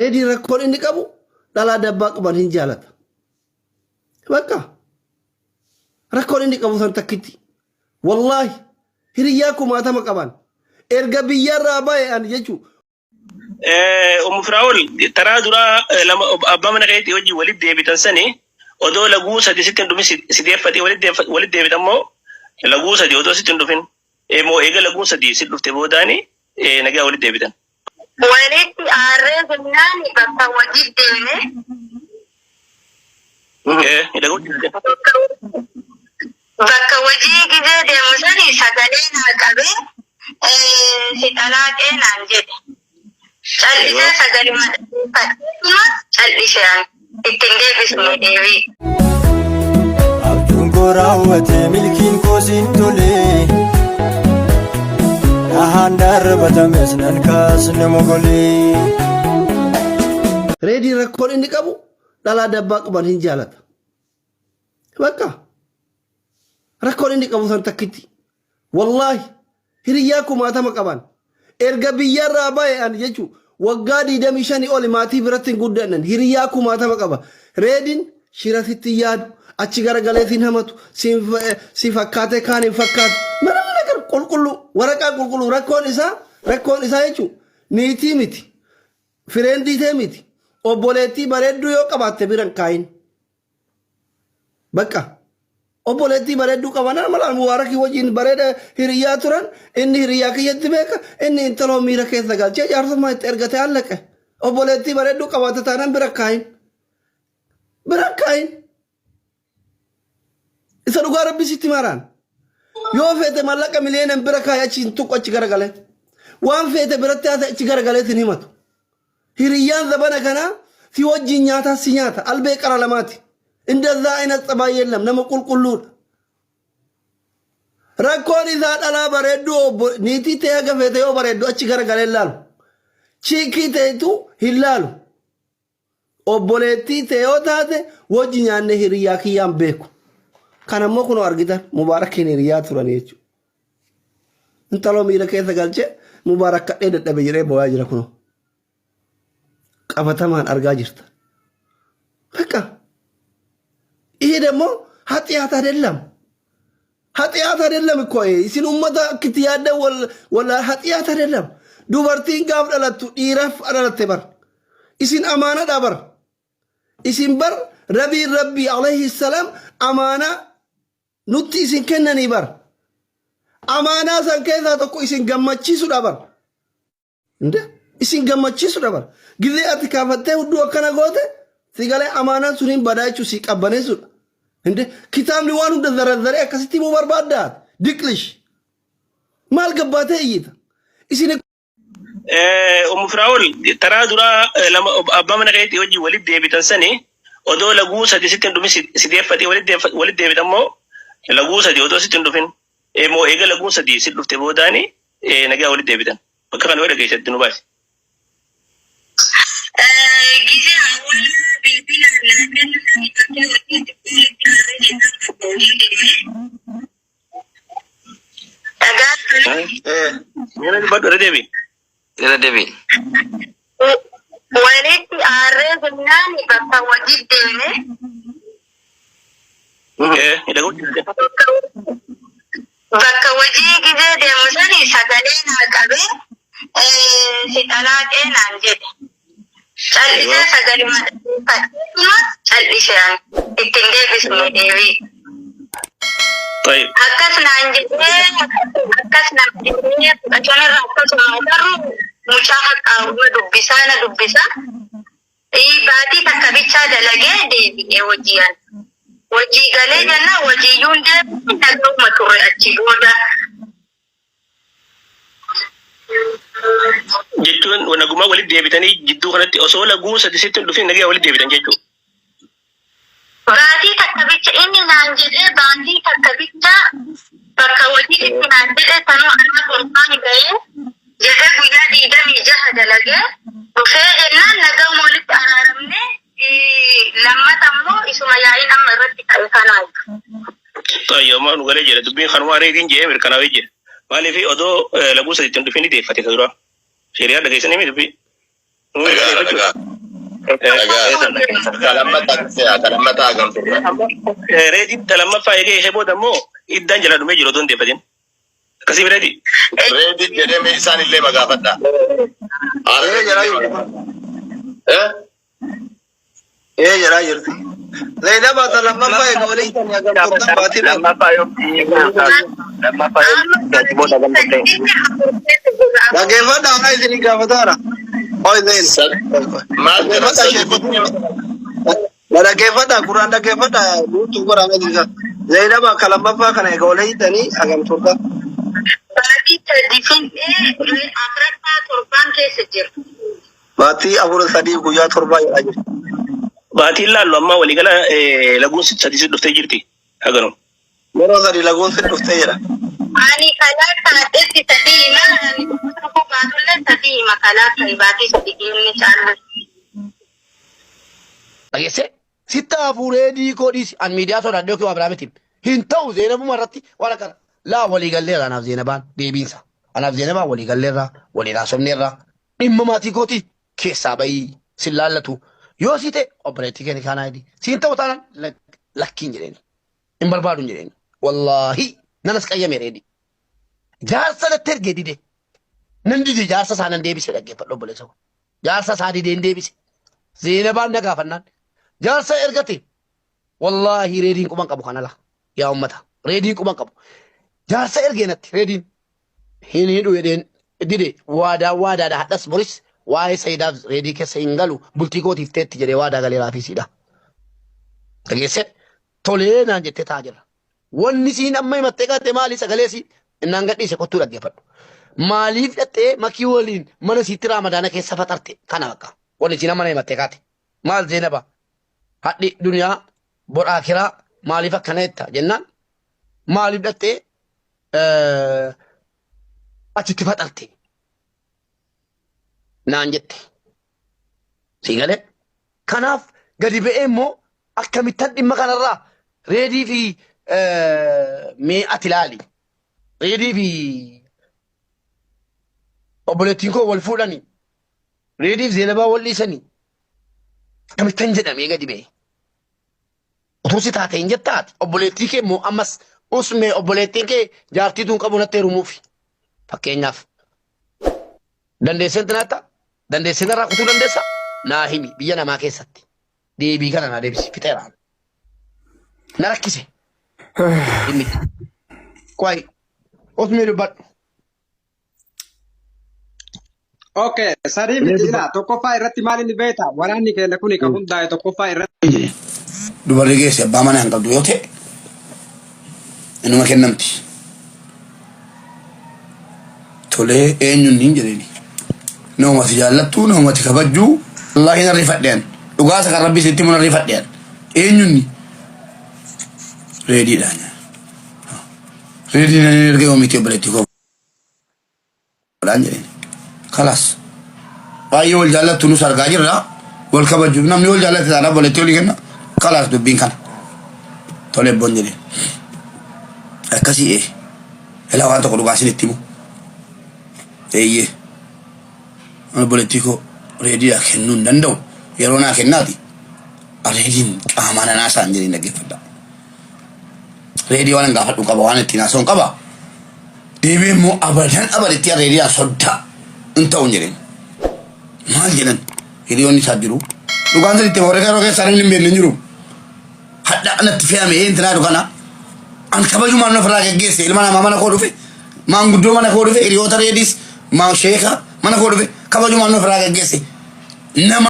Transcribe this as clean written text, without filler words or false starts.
reedii rakkoon inni qabu dhalaa dabbaa qaban hin jaalata. Bakka rakkoon inni qabu san takkitti wallaahi hiriyyaa kumaatama qaban erga biyyarraa bahe ani jechuu. Firaa'ol taraa duraa lama abbaa mana keetii wajjin walitti deebitan sani odoo laguu sadi sitti hin dhufin si deeffatee walitti deebitan moo laguu sadi odoo sitti hin dhufin moo eega laguu sadi si dhufte boodaani nagaa walitti deebitan. Walitti aarree jennaan bakka wajjin deemne. Bakka wajjii gizee deemu sani sagalee naa qabee si xalaaqee naan jedhe. Callisee sagalee madaqeeffadheetuma callisee ittiin deebisne deebii. Abjuun koo raawwatee milkiin koo siin tolee. Dhahaan darbatames nan kaasne mogolee. Reedii rakkoon inni qabu dhalaa dabbaa qaban hin jaalata. Bakka rakkoon inni qabu san takkitti wallaahi hiriyyaa kumaatama qaban erga biyyarraa bahe ani jechuu waggaa 25 oli maatii biratti hin guddannan hiriyyaa kumaatama qaba. Reediin shirasitti yaadu achi garagalee siin hamatu si fakkaate kaan hin fakkaatu mana qulqulluu waraqaa qulqulluu rakkoon isaa jechuu niitii miti fireenditee miti obboleettii bareedduu yoo qabaatte biran kaayin. Bakka obboleettii bareedduu qabanaan malaan mubaarakii wajjin bareeda hiriyyaa turan inni hiriyyaa kiyyatti beeka inni intaloo miira keessa galchee jaarsummaa itti ergate allaqe obboleettii bareedduu qabaate taanaan bira kaayin. Isa dhugaa rabbisitti maraan yoo feete mallaqa miliyoona bira kaayee achi hin tuqu achi garagalee waan feete biratti haasa achi garagalee sin himatu. Hiriyyaan zabana kanaa si wajjin nyaataa si nyaata albee qara lamaati. እንደዛ አይነት ጸባይ የለም ነመ ቁልቁሉድ ረኮን ኢዛ ዳላ በረዱ ኒቲ ተገፈተዮ በረዱ አቺ ገረገለላሉ ቺኪ ተይቱ ሂላሉ ኦቦሌቲ ተዮታተ ወጅኛነ ሂሪያ ኪያም ቤኩ ከነሞ ኩኖ አርጊታ ሙባረክን ሂሪያ ቱራኔቹ እንተሎ ሚረከ ተጋልጨ ሙባረክ ከደ ደበይሬ ቦያ ጅራ ኩኖ ቀበተማን አርጋ ጅርታ በቃ ይሄ ደግሞ ኃጢአት አይደለም እኮ ይሲን ኡመታ ክትያደ ወላ ኃጢአት አይደለም ዱበርቲን ጋፍ ዳለቱ ዲራፍ አዳለተ በር ይሲን አማና ዳበር ይሲን በር ረቢ አለይሂ ሰላም አማና ኑቲ ይሲን ከነኒ በር አማና ሰንከዛ ተቆ ይሲን ገመቺሱ ዳበር እንደ ይሲን ገመቺሱ ዳበር ጊዜ አትካፈተ ሁዱ ወከና ጎተ ሲገለ አማና ሱሪን ባዳቹ ሲቀበነሱ እንደ ኪታብ ሊዋኑ ደዘረዘረ ከስቲ ሙበርባዳት ድቅልሽ ማልገባተ እይታ እሲነ ፍራውል ተራ ዱራ ለማ አባ መነ ከየት ወጂ ወሊድ deebitan sani odoo laguu sadi sitti hin dhufin si deeffatee walitti deebitan moo laguu sadi odoo sitti hin dhufin moo eega laguu sadi si dhufte boodaani nagaa walitti deebitan bakka kana wada keessatti nu baasi. Walitti aarree jennaan bakka wajjin deemne. Bakka wajjii gizee deemu sani sagalee naa qabee si xalaaqee naan jedhe. Callisee sagalee madaqeeffadheetuma callisee ittiin deebisne deebii. Akkas naan jedhee achonirra akkasuma agarru mucaa haqqaawuma na dubbisa. Baatii takka bichaa dalagee deebi'ee hojiidhaan. Hojii galee jennaan hojiiyyuun deebiin dhaga'uma ture achi booda. Jechuun naguma walitti deebitanii jidduu kanatti osoo laguu sadi sitti hin dhufin nagaa walitti deebitan jechuudha. Baatii takka bicha inni naan jedhee baatii takka bicha bakka hojii itti naan jedhee tanuu anaa qurbaani ga'ee jedhee guyyaa 26 dalagee dhufee jennaan naga'uma walitti araaramne lammata immoo isuma yaa'iin amma irratti ka'e kanaayu. Yooma nu galee jedha dubbiin kanumaa reetiin jedhee mirkanaa'ee jira. Maaliif odoo laguu sadi hin dhufin deeffate dura shari'aa dhageessanii mi dubbii? reedii talamaffaa eegee ishee booda immoo iddaan jala dhumee jiru otoo hin deeffatin. Akkasii bireedi. Reedii jedhamee isaan illee magaafadha. Jara jirti. Zainab talamaffaa eega walii tani agam turtan baati Lammaffaa yoo booda gammadee. Dhaggeeffadha ana isinii gaafataara. Oy Zain. Maal jedha dhaggeeffadha Quraan dhaggeeffadha guutuu goraame diiga. Zainab kalamaffaa kana eega walii tani agam turtan. Baatii sadifin afuraffaa torban keessa jiru. Baatii afur sadii guyyaa torba jedhaa jirti. Baatiin laallu amma waliigala laguun sadii dhuftee jirti. Haganum. Yeroo sadii laguun dhuftee jedha. Ani kalaa taatetti sadii hima ani tokko baatullee sadii hima kalaa ta'e baatii sadii inni caalaa. Dhageesse sitta hafuuree diikoo dhiisi an miidiyaa sodaadhoo kee Abiraamitiin hin ta'u Zeenabuma irratti waan akkana laa waliigalleerra anaaf Zeenabaan deebiinsa anaaf Zeenabaan waliigalleerra waliin haasofneerra dhimma maatii kootii keessaa bahii sin laallatu yoo si ta'e obboleettii keenya kaanaa jedhi siin ta'u taanaan lakkiin jedheeni hin barbaaduun jedheeni wallaahi nanas qayyame reedi jaarsa natti ergee dide nan dide jaarsa isaa nan deebise dhaggeeffadhu obboleessa koo jaarsa isaa didee hin deebise Zeenabaan na gaafannaan jaarsa ergate wallahi reediin quban qabu kanala yaa ummata reediin quban qabu jaarsa ergeenatti reediin hin hidhu jedheen dide waadaadha hadhas boris waa'ee Sayidaaf reedii keessa hin galu bultii kootiif teetti jedhee waadaa galee raafisiidha. Dhageesse tolee naan jettee taa jira. Wanni siin amma himattee qaate maali sagalee si innaan gadhiise kottuu dhaggeeffadhu. Maaliif dhattee makii waliin mana siitti raamadaana keessa faxarte kana bakka. Wanni siin amma himattee qaate. Maal Zeenaba hadhi duniyaa bodhaa kiraa maaliif akkana jetta jennaan maaliif dhattee achitti faxarte. Naan jette. Si galee kanaaf gadi ba'ee immoo akkamittan dhimma kanarraa reedii fi mee ati ilaali. Reedii fi obboleettiin koo wal fuudhanii reedii fi Zeenabaa wal dhiisanii akkamittan jedhamee gadi ba'e. Utuu si taate hin jettaati obboleettii kee immoo ammas usmee obboleettiin kee jaartiituun qabu natti heerumuufi. Fakkeenyaaf dandeesseen tinaata dandeesseen irraa kutuu dandeessa naa himi biyya namaa keessatti deebii kana naa deebisi fixeeraan na rakkise himi kwaay usmee dubbadhu. Okay, sadii jira tokkoffaa irratti maal inni beekta waraanni keenya kuni kan hundaa'e tokkoffaa irratti. Dubarri geesse abbaa mana hin qabdu yoo ta'e inuma kennamti. Tolee eenyuun hin jedheni. Namumati jaallattu namumati kabajjuu Allah hin arrifadheen dhugaasa kan rabbi sitti mun arrifadheen eenyuun reediidhaan reediidhaan erga oomiti obboleetti koo dhaan jedheni. Kalas baay'ee wal jaallattu nus argaa jirra wal kabajjuuf namni wal jaallate taana obboleetti olii kenna kalas dubbiin kana tolee boon jedheen akkasii ilaa waan tokko dhugaasin itti himu. Eeyyee obboleettii koo reediidhaa kennuu hin danda'u yeroo naa kennaati reediin qaamaan anaa isaan jedheen dhaggeeffadha. Reedii waan hin gaafadhu qaba waan ittiin haasa'uun qaba deebi'ee immoo abadan abadatti reediidhaan soddaa hin ta'uun jedheen maal jedhan hiriyoonni isaa jiru dhugaan sanitti warra yeroo keessaa namni hin beekne hin jiru hadha natti fe'ame intinaa dhugana an kabajumaan nu ofirraa geggeesse ilma namaa mana koo dhufe maanguddoo mana koo dhufe hiriyoota reediis maa sheeka mana koo dhufe kabajumaan nu ofirraa geggeesse nama